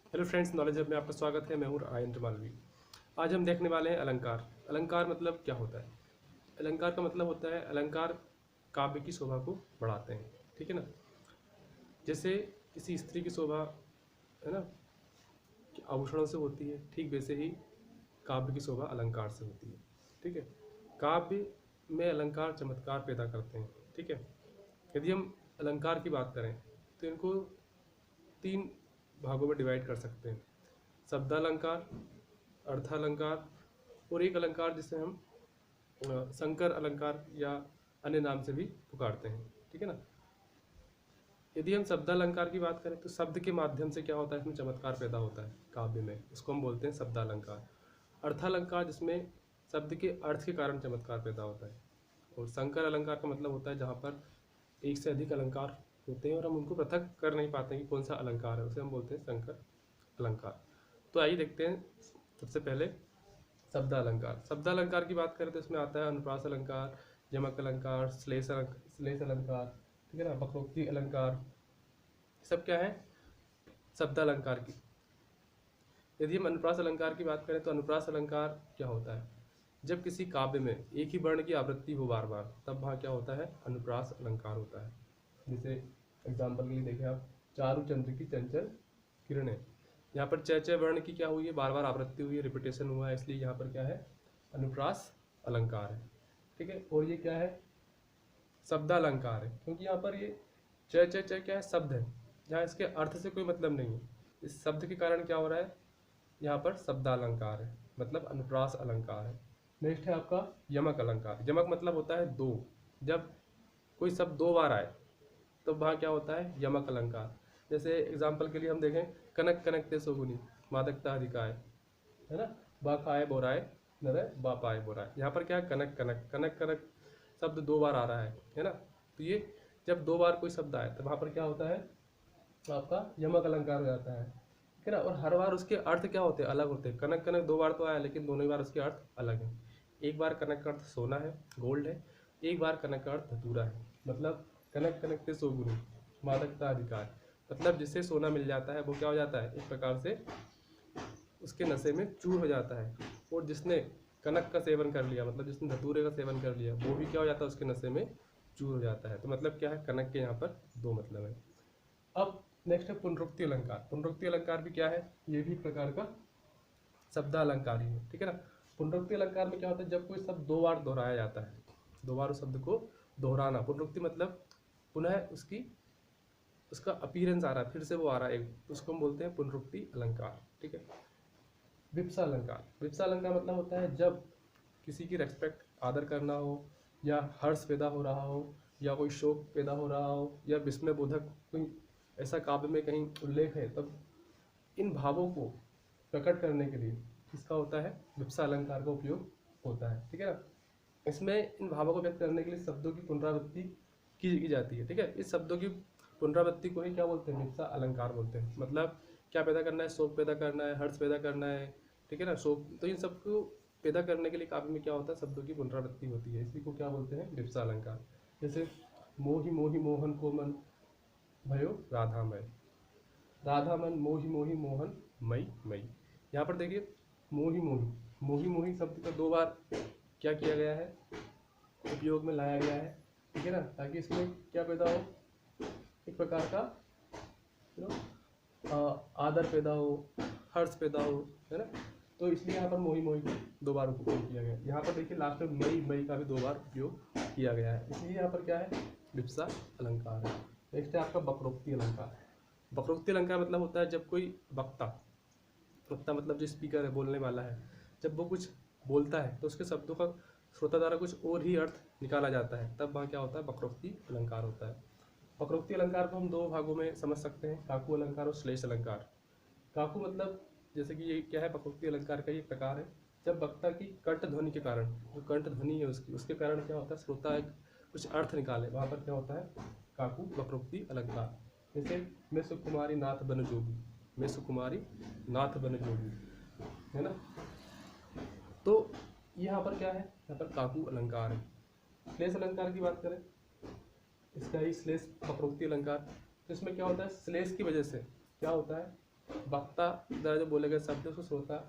Hello friends, knowledge hub में आपका स्वागत है। मैं हूँ आयन मालवी। आज हम देखने वाले हैं अलंकार। अलंकार मतलब क्या होता है? अलंकार का मतलब होता है अलंकार काव्य की शोभा को बढ़ाते हैं। ठीक है ना? जैसे किसी स्त्री की शोभा, है ना, कि आभूषणों से होती है, ठीक वैसे ही काव्य की शोभा अलंकार से होती है। ठीक है? काव्य में अलंकार चमत्कार पैदा करते हैं। ठीक है? यदि हम अलंकार की बात करें तो इनको तीन भागों में डिवाइड कर सकते हैं: शब्दालंकार, अर्थालंकार और एक अलंकार जिसे हम संकर अलंकार या अन्य नाम से भी पुकारते हैं। ठीक है ना? यदि हम शब्दालंकार की बात करें तो शब्द के माध्यम से क्या होता है, इसमें चमत्कार पैदा होता है काव्य में, इसको हम बोलते हैं शब्दालंकार। अर्थालंकार जिसमें शब्द के अर्थ के कारण चमत्कार पैदा होता है। और संकर अलंकार का मतलब होता है जहाँ पर एक से अधिक अलंकार होते हैं और हम उनको पृथक कर नहीं पाते हैं कि कौन सा अलंकार है, उसे हम बोलते हैं संकर अलंकार। तो आइए देखते हैं सबसे पहले शब्दालंकार। शब्दालंकार की बात करें तो इसमें आता है अनुप्रास अलंकार, यमक अलंकार, श्लेष अलंकार, ठीक है ना, वक्रोक्ति अलंकार। सब क्या है? शब्दालंकार की। यदि हम अनुप्रास अलंकार की बात करें तो अनुप्रास अलंकार क्या होता है? जब किसी काव्य में एक ही वर्ण की आवृत्ति हो बार बार, तब वहाँ क्या होता है? अनुप्रास अलंकार होता है। जैसे एग्जाम्पल के लिए देखें आप, चारु चंद्र की चंचल किरणें, यहाँ पर च वर्ण की क्या हुई है? बार बार आवृत्ति हुई है, रिपीटेशन हुआ है, इसलिए यहाँ पर क्या है? अनुप्रास अलंकार है। ठीक है? और ये क्या है? शब्दालंकार है, क्योंकि यहाँ पर ये च क्या है? शब्द है, यहाँ इसके अर्थ से कोई मतलब नहीं है। इस शब्द के कारण क्या हो रहा है? यहाँ पर शब्दालंकार है, मतलब अनुप्रास अलंकार है। नेक्स्ट है आपका यमक अलंकार। यमक मतलब होता है दो। जब कोई शब्द दो बार आए तो वहाँ क्या होता है? यमक अलंकार। जैसे एग्जाम्पल के लिए हम देखें, कनक कनक ते सोगुनी मादकता अधिकाय, है ना, बा खाए बोराए नरे बा पाए बोराए। यहाँ पर क्या है? कनक कनक कनक कनक शब्द दो बार आ रहा है ना? तो ये जब दो बार कोई शब्द आए तो वहाँ पर क्या होता है? आपका यमक अलंकार हो जाता है। ठीक है ना? और हर बार उसके अर्थ क्या होते हैं? अलग होते हैं। कनक कनक दो बार तो आया, लेकिन दोनों ही बार उसके अर्थ अलग हैं। एक बार कनक का अर्थ सोना है, गोल्ड है। एक बार कनक का अर्थ धतूरा है। मतलब कनक कनक ते सोगुनी मादकता अधिकार, मतलब जिसे सोना मिल जाता है वो क्या हो जाता है? एक प्रकार से उसके नशे में चूर हो जाता है। और जिसने कनक का सेवन कर लिया, मतलब जिसने धतूरे का सेवन कर लिया, वो भी क्या हो जाता है? उसके नशे में चूर हो जाता है। तो मतलब क्या है? कनक के यहाँ पर दो मतलब है। अब नेक्स्ट है पुनरुक्ति अलंकार। पुनरुक्ति अलंकार भी क्या है? ये भी एक प्रकार का शब्दालंकार ही है। ठीक है ना? पुनरुक्ति अलंकार में क्या होता है? जब कोई शब्द दो बार दोहराया जाता है, दो बार उस शब्द को दोहराना। पुनरुक्ति मतलब पुनः उसका अपीयरेंस आ रहा है, फिर से वो आ रहा है, उसको हम बोलते हैं पुनरुक्ति अलंकार। ठीक है? विप्सा अलंकार। विप्सा अलंकार मतलब होता है जब किसी की रेस्पेक्ट, आदर करना हो, या हर्ष पैदा हो रहा हो, या कोई शोक पैदा हो रहा हो, या विस्मय बोधक कोई ऐसा काव्य में कहीं उल्लेख है, तब इन भावों को प्रकट करने के लिए किसका होता है? विप्सा अलंकार का उपयोग होता है। ठीक है ना? इसमें इन भावों को व्यक्त करने के लिए शब्दों की पुनरावृत्ति की जाती है। ठीक है? इस शब्दों की पुनरावृत्ति को ही क्या बोलते हैं? विप्सा अलंकार बोलते हैं। मतलब क्या पैदा करना है? शोक पैदा करना है, हर्ष पैदा करना है। ठीक है ना? शोक, तो इन सबको पैदा करने के लिए काव्य में क्या होता है? शब्दों की पुनरावृत्ति होती है, इसी को क्या बोलते हैं? विप्सा अलंकार। जैसे मोहि मोहि मोहन को मन भयो राधामय, राधा मन मोहि मोहि मोहन मई मई। यहाँ पर देखिए, मोहि मोहि, मोहि मोहि शब्द का दो बार क्या किया गया है? उपयोग में लाया गया है। ठीक है ना? ताकि इसमें क्या पैदा हो? एक प्रकार का आदर पैदा हो, हर्ष पैदा हो, है ना? तो इसलिए यहाँ पर मोहि मोहि दो बार उपयोग किया गया है। यहाँ पर देखिए लास्ट में मई मई का भी दो बार उपयोग किया गया है, इसलिए यहाँ पर क्या है? विप्सा अलंकार है। नेक्स्ट है आपका वक्रोक्ति अलंकार। वक्रोक्ति अलंकार मतलब होता है जब कोई वक्ता, वक्ता मतलब जो स्पीकर है, बोलने वाला है, जब वो कुछ बोलता है तो उसके शब्दों का श्रोता द्वारा कुछ और ही अर्थ निकाला जाता है, तब वहाँ क्या होता है? वक्रोक्ति अलंकार होता है। वक्रोक्ति अलंकार को हम दो भागों में समझ सकते हैं: काकू अलंकार और श्लेष अलंकार। काकू मतलब जैसे कि ये क्या है? वक्रोक्ति अलंकार का ये प्रकार है जब वक्ता की कंठ ध्वनि के कारण, जो कंठ ध्वनि है उसकी, उसके कारण क्या होता है? श्रोता एक कुछ अर्थ निकाले, वहाँ पर क्या होता है? काकू वक्रोक्ति अलंकार। जैसे मैं सुकुमारी नाथ बन जोगी, मैं सुकुमारी नाथ बन जोगी, है ना? तो यहाँ पर क्या है? यहाँ पर काकू अलंकार है। श्लेष अलंकार की बात करें, इसका ही श्लेष वक्रोक्ति अलंकार। तो इसमें क्या होता है? श्लेष की वजह से क्या होता है? वक्ता द्वारा जो बोले गए शब्द उसको श्रोता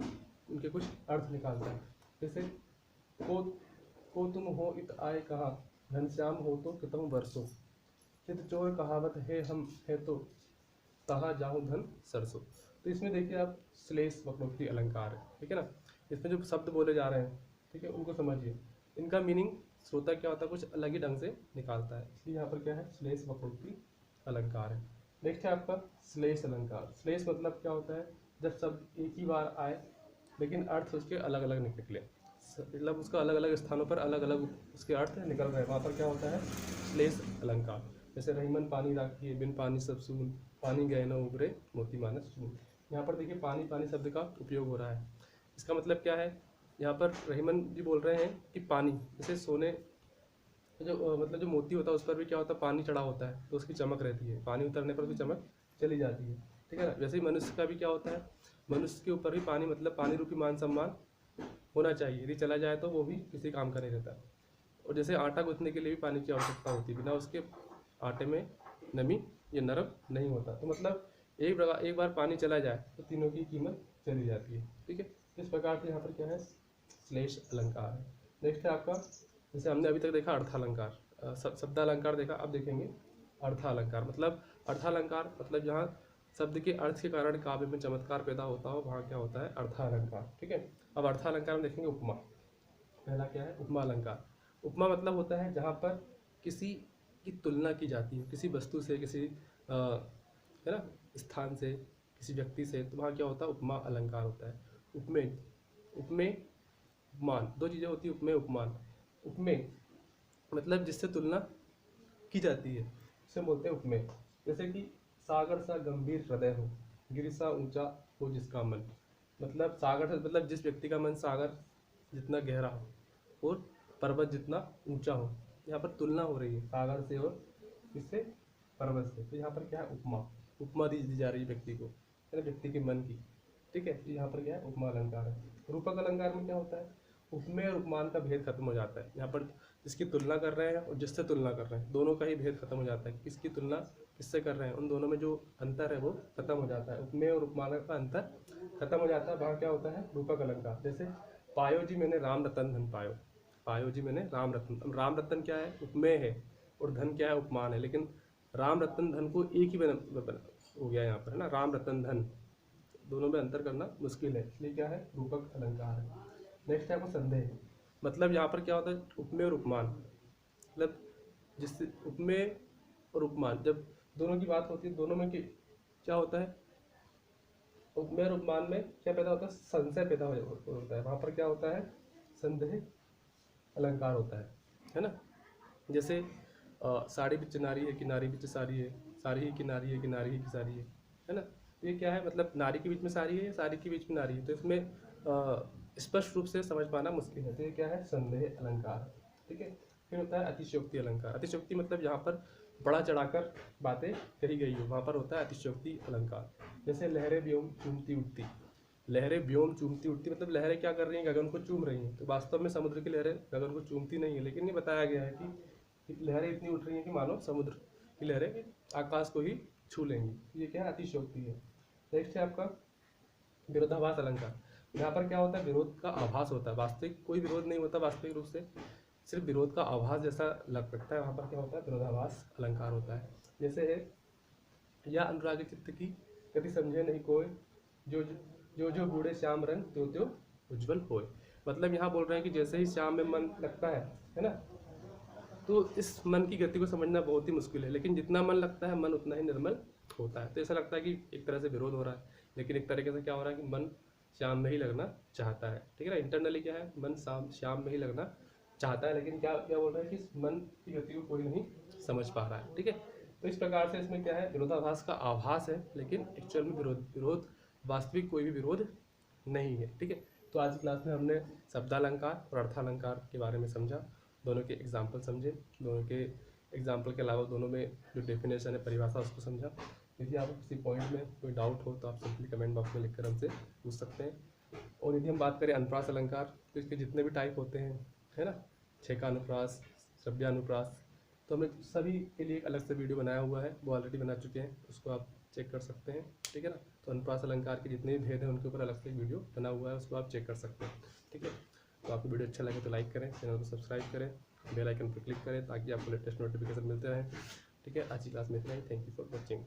उनके कुछ अर्थ निकालता है। जैसे को को तुम हो इत आए कहाँ, घनश्याम हो तो कितम वर्षो, चित चोर कहावत है हम है तो कहाँ जाऊँ धन सरसों। तो इसमें देखिए आप श्लेष वक्रोक्ति अलंकार है, ठीक है ना। इसमें जो शब्द बोले जा रहे हैं, ठीक है, उनको समझिए, इनका मीनिंग श्रोता क्या होता है कुछ अलग ही ढंग से निकालता है, इसलिए यहाँ पर क्या है श्लेष वक्रोक्ति अलंकार है। नेक्स्ट है आपका श्लेष अलंकार। श्लेष मतलब क्या होता है, जब शब्द एक ही बार आए लेकिन अर्थ उसके अलग अलग निकले, मतलब उसका अलग अलग स्थानों पर अलग अलग उसके अर्थ निकल रहे हैं, वहाँ पर क्या होता है श्लेष अलंकार। जैसे रहीमन पानी राखिए बिन पानी सब सून, पानी गए न उबरे मोती मानस चून। यहाँ पर देखिए पानी पानी शब्द का उपयोग हो रहा है। इसका मतलब क्या है, यहाँ पर रहीमन जी बोल रहे हैं कि पानी, जैसे सोने जो मतलब जो मोती होता है उस पर भी क्या होता है पानी चढ़ा होता है तो उसकी चमक रहती है, पानी उतरने पर भी चमक चली जाती है, ठीक है ना। वैसे ही मनुष्य का भी क्या होता है, मनुष्य के ऊपर भी पानी मतलब पानी रूपी मान सम्मान होना चाहिए, यदि चला जाए तो वो भी किसी काम का नहीं रहता। और जैसे आटा गूंथने के लिए भी पानी की आवश्यकता होती है, बिना उसके आटे में नमी या नरम नहीं होता। तो मतलब एक बार पानी चला जाए तो तीनों की कीमत चली जाती है, ठीक है। इस प्रकार से यहाँ पर क्या है श्लेष अलंकार है। नेक्स्ट है आपका, जैसे हमने अभी तक देखा अर्थालंकार, शब्दालंकार देखा, अब देखेंगे अर्थालंकार। मतलब अर्थालंकार मतलब जहाँ शब्द के अर्थ के कारण काव्य में चमत्कार पैदा होता हो वहाँ क्या होता है अर्थालंकार, ठीक है। अब अर्थालंकार में देखेंगे उपमा। पहला क्या है उपमा अलंकार। उपमा मतलब होता है जहाँ पर किसी की तुलना की जाती है किसी वस्तु से, किसी है ना स्थान से, किसी व्यक्ति से, तो वहाँ क्या होता है उपमा अलंकार होता है। उपमेय उपमेय उपमान, दो चीज़ें होती है उपमेय उपमान। उपमेय मतलब जिससे तुलना की जाती है उसे बोलते हैं उपमेय। जैसे कि सागर सा गंभीर हृदय हो, गिर सा ऊंचा हो जिसका मन। मतलब सागर से मतलब जिस व्यक्ति का मन सागर जितना गहरा हो और पर्वत जितना ऊंचा हो, यहाँ पर तुलना हो रही है सागर से और किससे, पर्वत से। तो यहाँ पर क्या है उपमा, उपमा दी जा रही है व्यक्ति को, है ना, व्यक्ति के मन की, ठीक है। तो यहाँ पर क्या है उपमा अलंकार है। रूपक अलंकार में क्या होता है, उपमेय और उपमान का भेद खत्म हो जाता है। यहाँ पर जिसकी तुलना कर रहे हैं और जिससे तुलना कर रहे हैं दोनों का ही भेद खत्म हो जाता है, किसकी तुलना किससे कर रहे हैं उन दोनों में जो अंतर है वो खत्म हो जाता है। उपमेय और उपमान का अंतर खत्म हो जाता है, वहाँ क्या होता है रूपक अलंकार। जैसे पायो जी मैंने राम रतन धन पायो, पायो जी मैंने राम रतन। अब राम रतन क्या है उपमेय है और धन क्या है उपमान है, लेकिन राम रतन धन को एक ही हो गया यहाँ पर, है ना, राम रतन धन, दोनों में अंतर करना मुश्किल है, इसलिए क्या है रूपक अलंकार है। नेक्स्ट है आपका संदेह। मतलब यहाँ पर क्या होता है उपमेय और उपमान, मतलब जिससे उपमेय और उपमान जब दोनों की बात होती है, दोनों में क्या होता है उपमेय और उपमान में क्या पैदा होता है संशय पैदा होता है, वहाँ पर क्या होता है संदेह अलंकार होता है ना। जैसे साड़ी बिच नारी है कि नारी बिच साड़ी है, साड़ी ही की नारी है कि नारी ही की साड़ी है ना। तो ये क्या है मतलब नारी के बीच में साड़ी है या साड़ी के बीच में नारी है, तो इसमें स्पष्ट रूप से समझ पाना मुश्किल है, तो ये क्या है संदेह अलंकार, ठीक है। फिर होता है अतिशयोक्ति अलंकार। अतिशयोक्ति मतलब जहाँ पर बड़ा चढ़ाकर बातें कही गई हो वहाँ पर होता है अतिशयोक्ति अलंकार। जैसे लहरें व्योम चूमती उठती, लहरें व्योम चूमती उठती मतलब लहरें क्या कर रही हैं गगन को चूम रही हैं, तो वास्तव में समुद्र की लहरें गगन को चूमती नहीं है, लेकिन ये बताया गया है कि लहरें इतनी उठ रही हैं कि मानो समुद्र की लहरें आकाश को ही छू लेंगी, ये क्या है अतिशयोक्ति है। नेक्स्ट है आपका विरोधाभास अलंकार। यहाँ पर क्या होता है विरोध का आभास होता है, वास्तविक कोई विरोध नहीं होता वास्तविक रूप से, सिर्फ विरोध का आभास जैसा लग सकता है, वहाँ पर क्या होता है विरोधाभास अलंकार होता है। जैसे है या अनुराग चित्त की कभी समझे नहीं कोई, जो जो जो बूढ़े श्याम रंग त्यो त्यो उज्जवल होए। मतलब यहाँ बोल रहे हैं कि जैसे ही श्याम में मन लगता है ना, तो इस मन की गति को समझना बहुत ही मुश्किल है, लेकिन जितना मन लगता है मन उतना ही निर्मल होता है। तो ऐसा लगता है कि एक तरह से विरोध हो रहा है, लेकिन एक तरीके से क्या हो रहा है कि मन श्याम में ही लगना चाहता है, ठीक है ना। इंटरनली क्या है मन श्याम में ही लगना चाहता है, लेकिन क्या क्या बोल रहा है कि इस मन की गति को कोई नहीं समझ पा रहा है, ठीक है। तो इस प्रकार से इसमें क्या है विरोधाभास का आभास है, लेकिन एक्चुअल में विरोध वास्तविक कोई भी विरोध नहीं है, ठीक है। तो आज की क्लास में हमने शब्दालंकार और अर्थालंकार के बारे में समझा, दोनों के एग्जाम्पल समझे, दोनों के एग्जाम्पल के अलावा दोनों में जो डेफिनेशन है परिभाषा उसको समझा। यदि आपको किसी पॉइंट में कोई डाउट हो तो आप सिंपली कमेंट बॉक्स में लिखकर हमसे पूछ सकते हैं। और यदि हम बात करें अनुप्रास अलंकार तो इसके जितने भी टाइप होते हैं, है ना, छेका अनुप्रास, श्रव्यानुप्रास, तो हमने सभी के लिए एक अलग से वीडियो बनाया हुआ है, वो ऑलरेडी बना चुके हैं, उसको आप चेक कर सकते हैं, ठीक है ना। तो अनुप्रास अलंकार के जितने भी भेद हैं उनके ऊपर अलग से वीडियो बना हुआ है, उसको आप चेक कर सकते हैं, ठीक है। तो आपको वीडियो अच्छा लगे तो लाइक करें, चैनल को सब्सक्राइब करें, बेल आइकन पर क्लिक करें ताकि आपको लेटेस्ट नोटिफिकेशन मिलते रहें, ठीक है। आज की क्लास में इतना ही। Thank you for watching.